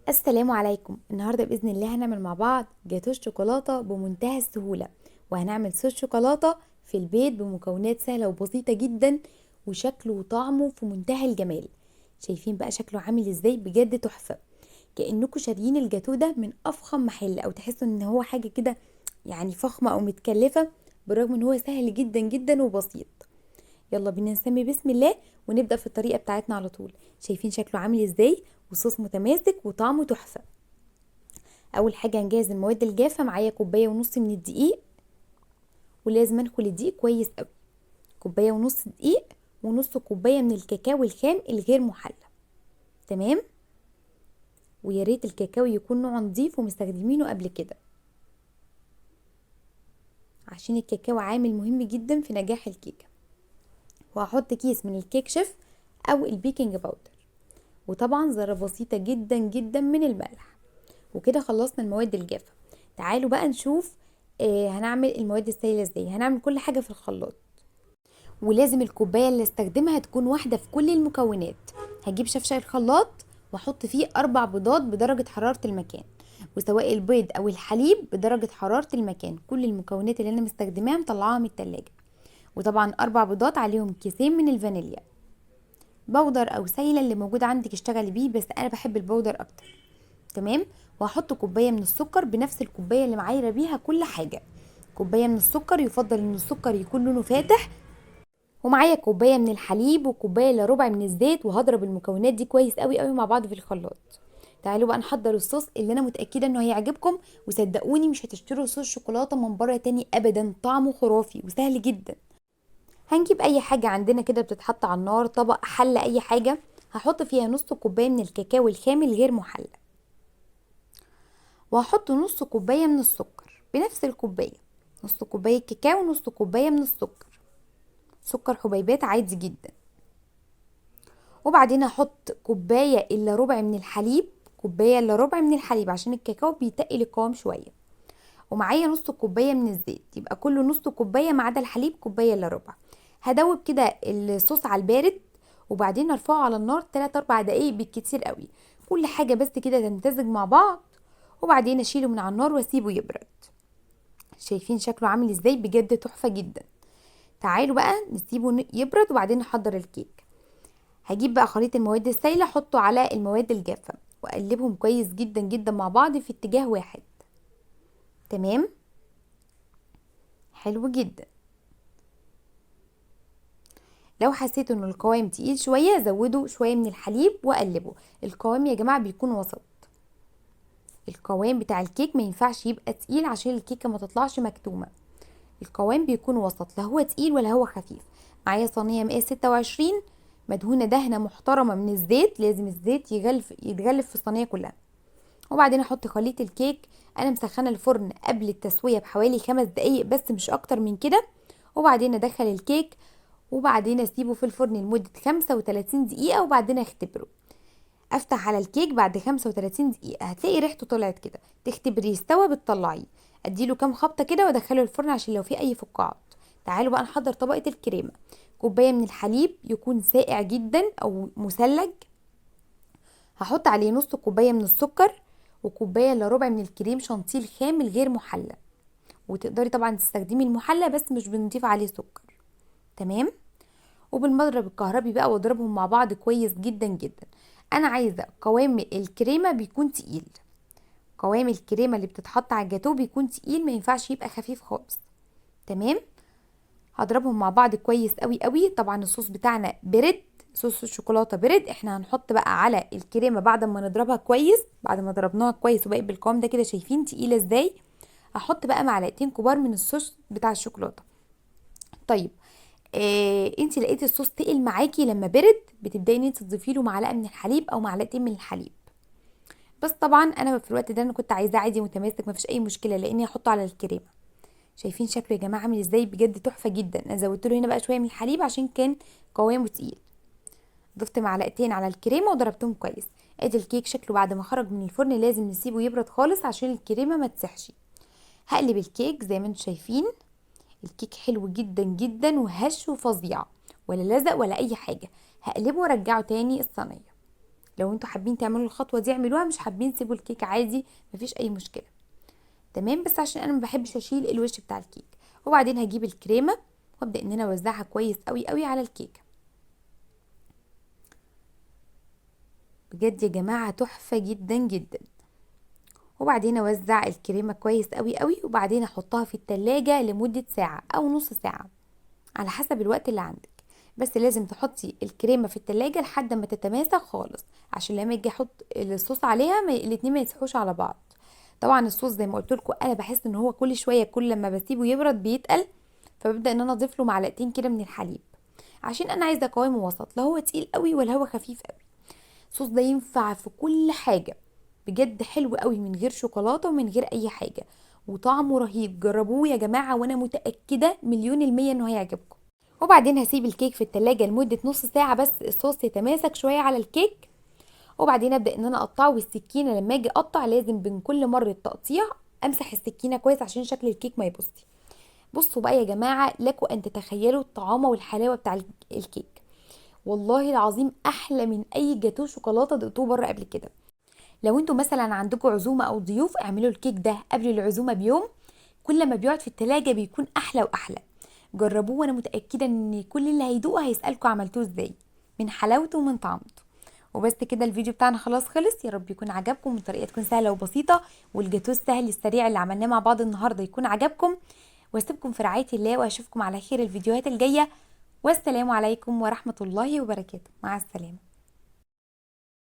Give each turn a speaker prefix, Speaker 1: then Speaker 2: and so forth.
Speaker 1: السلام عليكم. النهاردة بإذن الله هنعمل مع بعض جاتوه شوكولاتة بمنتهى السهولة، وهنعمل صوص شوكولاتة في البيت بمكونات سهلة وبسيطة جدا، وشكله وطعمه في منتهى الجمال. شايفين بقى شكله عامل ازاي؟ بجد تحفة، كأنكم شاريين الجاتوه ده من أفخم محل، أو تحسوا ان هو حاجة كده يعني فخمة أو متكلفة، بالرغم ان هو سهل جدا جدا وبسيط. يلا بينا نسمي بسم الله ونبدأ في الطريقة بتاعتنا على طول. شايفين شكله عامل ازاي؟ وصوص متماسك وطعمه تحفة. اول حاجه هنجهز المواد الجافه. معايا كوبايه ونص من الدقيق، ولازم انخل الدقيق كويس قوي. كوبايه ونص دقيق، ونص كوبايه من الكاكاو الخام الغير محلى. تمام. ويا ريت الكاكاو يكون نوع نضيف ومستخدمينه قبل كده، عشان الكاكاو عامل مهم جدا في نجاح الكيكه. وهحط كيس من الكيك شيف او البيكنج باودر، وطبعا ذره بسيطه جدا جدا من الملح. وكده خلصنا المواد الجافه. تعالوا بقى نشوف هنعمل المواد السائله ازاي. هنعمل كل حاجه في الخلاط، ولازم الكوبايه اللي استخدمها تكون واحده في كل المكونات. هجيب شفشق الخلاط واحط فيه 4 بيضات بدرجه حراره المكان، وسواء البيض او الحليب بدرجه حراره المكان. كل المكونات اللي انا مستخدماها مطلعاها من التلاجة. وطبعا 4 بيضات عليهم كيسين من الفانيليا، بودر او سايله اللي موجود عندك اشتغلي بيه، بس انا بحب البودر اكتر. تمام. وهحط كوبايه من السكر بنفس الكوبايه اللي معايره بيها كل حاجه. كوبايه من السكر، يفضل ان السكر يكون لونه فاتح. ومعايا كوبايه من الحليب وكوبايه الا ربع من الزيت، وهضرب المكونات دي كويس قوي قوي مع بعض في الخلاط. تعالوا بقى نحضر الصوص اللي انا متاكده انه هيعجبكم، وصدقوني مش هتشتروا صوص شوكولاته من بره تاني ابدا، طعمه خرافي وسهل جدا. هنجيب اي حاجه عندنا كده بتتحط على النار، طبق، حله، اي حاجه. هحط فيها نص كوبايه من الكاكاو الخام الغير محلى، وهحط نص كوبايه من السكر بنفس الكوبايه. نص كوبايه كاكاو ونص كوبايه من السكر، سكر حبيبات عادي جدا. وبعدين احط كوبايه الا ربع من الحليب، كوبايه الا ربع من الحليب عشان الكاكاو بيتقل القوام شويه. ومعايا نص كوبايه من الزيت، يبقى كله نص كوبايه ما عدا الحليب كوبايه الا ربع. هدوب كده الصوص على البارد، وبعدين ارفعه على النار 3 4 دقايق بالكتير قوي. كل حاجه بس كده تمتزج مع بعض، وبعدين اشيله من على النار واسيبه يبرد. شايفين شكله عامل ازاي؟ بجد تحفه جدا. تعالوا بقى نسيبه يبرد وبعدين نحضر الكيك. هجيب بقى خليط المواد السائلة احطه على المواد الجافة، واقلبهم كويس جدا جدا مع بعض في اتجاه واحد. تمام. حلو جدا. لو حسيت ان القوام تقيل شوية زودوا شوية من الحليب وقلبوا. القوام يا جماعة بيكون وسط. القوام بتاع الكيك ما ينفعش يبقى تقيل عشان الكيكة ما تطلعش مكتومة. القوام بيكون وسط، لا هو تقيل ولا هو خفيف. معايا صينية مقاس 26 مدهونة دهنة محترمة من الزيت، لازم الزيت يتغلف في الصينية كلها. وبعدين احط خليط الكيك. انا مسخنه الفرن قبل التسويه بحوالي 5 دقايق بس، مش اكتر من كده. وبعدين ادخل الكيك، وبعدين اسيبه في الفرن لمده 35 دقيقه، وبعدين اختبره. افتح على الكيك بعد 35 دقيقه هتلاقي ريحته طلعت كده، تختبريه استوى بتطلعيه. اديله كام خبطه كده وادخله الفرن عشان لو في اي فقاعات. تعالوا بقى نحضر طبقه الكريمه. كوبايه من الحليب يكون ساقع جدا او مثلج، هحط عليه نص كوبايه من السكر، وكوبايه الا ربع من الكريم شانتيه الخام الغير محلى. وتقدري طبعا تستخدمي المحلى بس مش بنضيف عليه سكر. تمام. وبالمضرب الكهربي بقى واضربهم مع بعض كويس جدا جدا. انا عايزه قوام الكريمه بيكون تقيل. قوام الكريمه اللي بتتحط على الجاتوه بيكون تقيل، ما ينفعش يبقى خفيف خالص. تمام. هضربهم مع بعض كويس قوي قوي. طبعا الصوص بتاعنا برد، صوص الشوكولاته برد. احنا هنحط بقى على الكريمه بعد ما نضربها كويس، بعد ما ضربناها كويس وبقت بالقوام ده كده، شايفين تقيله ازاي؟ هحط بقى معلقتين كبار من الصوص بتاع الشوكولاته. طيب، انت لقيتي الصوص تقل معاكي لما برد، بتبداي ان انت تضيفي له معلقه من الحليب او معلقتين من الحليب. بس طبعا انا في الوقت ده انا كنت عايزاه عادي متماسك، مفيش اي مشكله، لاني هحطه على الكريمه. شايفين شكله يا جماعه عامل ازاي؟ بجد تحفه جدا. انا زودت له هنا بقى شويه من الحليب عشان كان قوامه تقيل. ضفت معلقتين على الكريمه وضربتهم كويس. ادي الكيك شكله بعد ما خرج من الفرن. لازم نسيبه يبرد خالص عشان الكريمه ما تسحش. هقلب الكيك زي ما انتم شايفين. الكيك حلو جدا جدا وهش وفظيع، ولا لزق ولا اي حاجه. هقلبه وارجعه تاني الصينيه. لو انتوا حابين تعملوا الخطوه دي اعملوها، مش حابين سيبوا الكيك عادي، مفيش اي مشكله. تمام، بس عشان انا ما بحبش اشيل الوش بتاع الكيك. وبعدين هجيب الكريمه وابدا ان انا اوزعها كويس قوي قوي على الكيكه. بجد يا جماعه تحفه جدا جدا. وبعدين اوزع الكريمه كويس قوي قوي، وبعدين احطها في التلاجة لمده ساعه او نص ساعه على حسب الوقت اللي عندك. بس لازم تحطي الكريمه في التلاجة لحد ما تتماسك خالص، عشان لما اجي احط الصوص عليها الاتنين ما يسيحوش على بعض. طبعا الصوص زي ما قلت لكم انا بحس ان هو كل شويه كل لما بسيبه يبرد بيتقل، فببدا ان انا اضيف له معلقتين كده من الحليب، عشان انا عايزه قوام وسط، لا هو تقيل قوي ولا هو خفيف قوي. الصوص ده ينفع في كل حاجه، بجد حلو قوي من غير شوكولاته ومن غير اي حاجه، وطعمه رهيب. جربوه يا جماعه وانا متاكده مليون الميه انه هيعجبكم. وبعدين هسيب الكيك في التلاجة لمدة نص ساعة بس الصوص يتماسك شوية على الكيك. وبعدين ابدأ ان انا اقطعه بالسكينة. لما اجي اقطع لازم بين كل مرة تقطيع امسح السكينة كويس عشان شكل الكيك ما يبصي. بصوا بقى يا جماعة، لكم ان تتخيلوا الطعامة والحلاوة بتاع الكيك، والله العظيم احلى من اي جاتوه شوكولاتة دقتوه بره قبل كده. لو انتوا مثلا عندكم عزومة او ضيوف اعملوا الكيك ده قبل العزومة بيوم، كل ما بيقعد في التلاجة بيكون احلى واحلى. جربوه وانا متأكدة ان كل اللي هيدوقه هيسألكوا عملتوه ازاي من حلاوته ومن طعمته. وبس كده الفيديو بتاعنا خلاص خلص. يا رب يكون عجبكم والطريقة تكون سهلة وبسيطة، والجاتوه السهل السريع اللي عملناه مع بعض النهاردة يكون عجبكم. واسيبكم في رعاية الله، واشوفكم على خير الفيديوهات الجاية. والسلام عليكم ورحمة الله وبركاته. مع السلامة.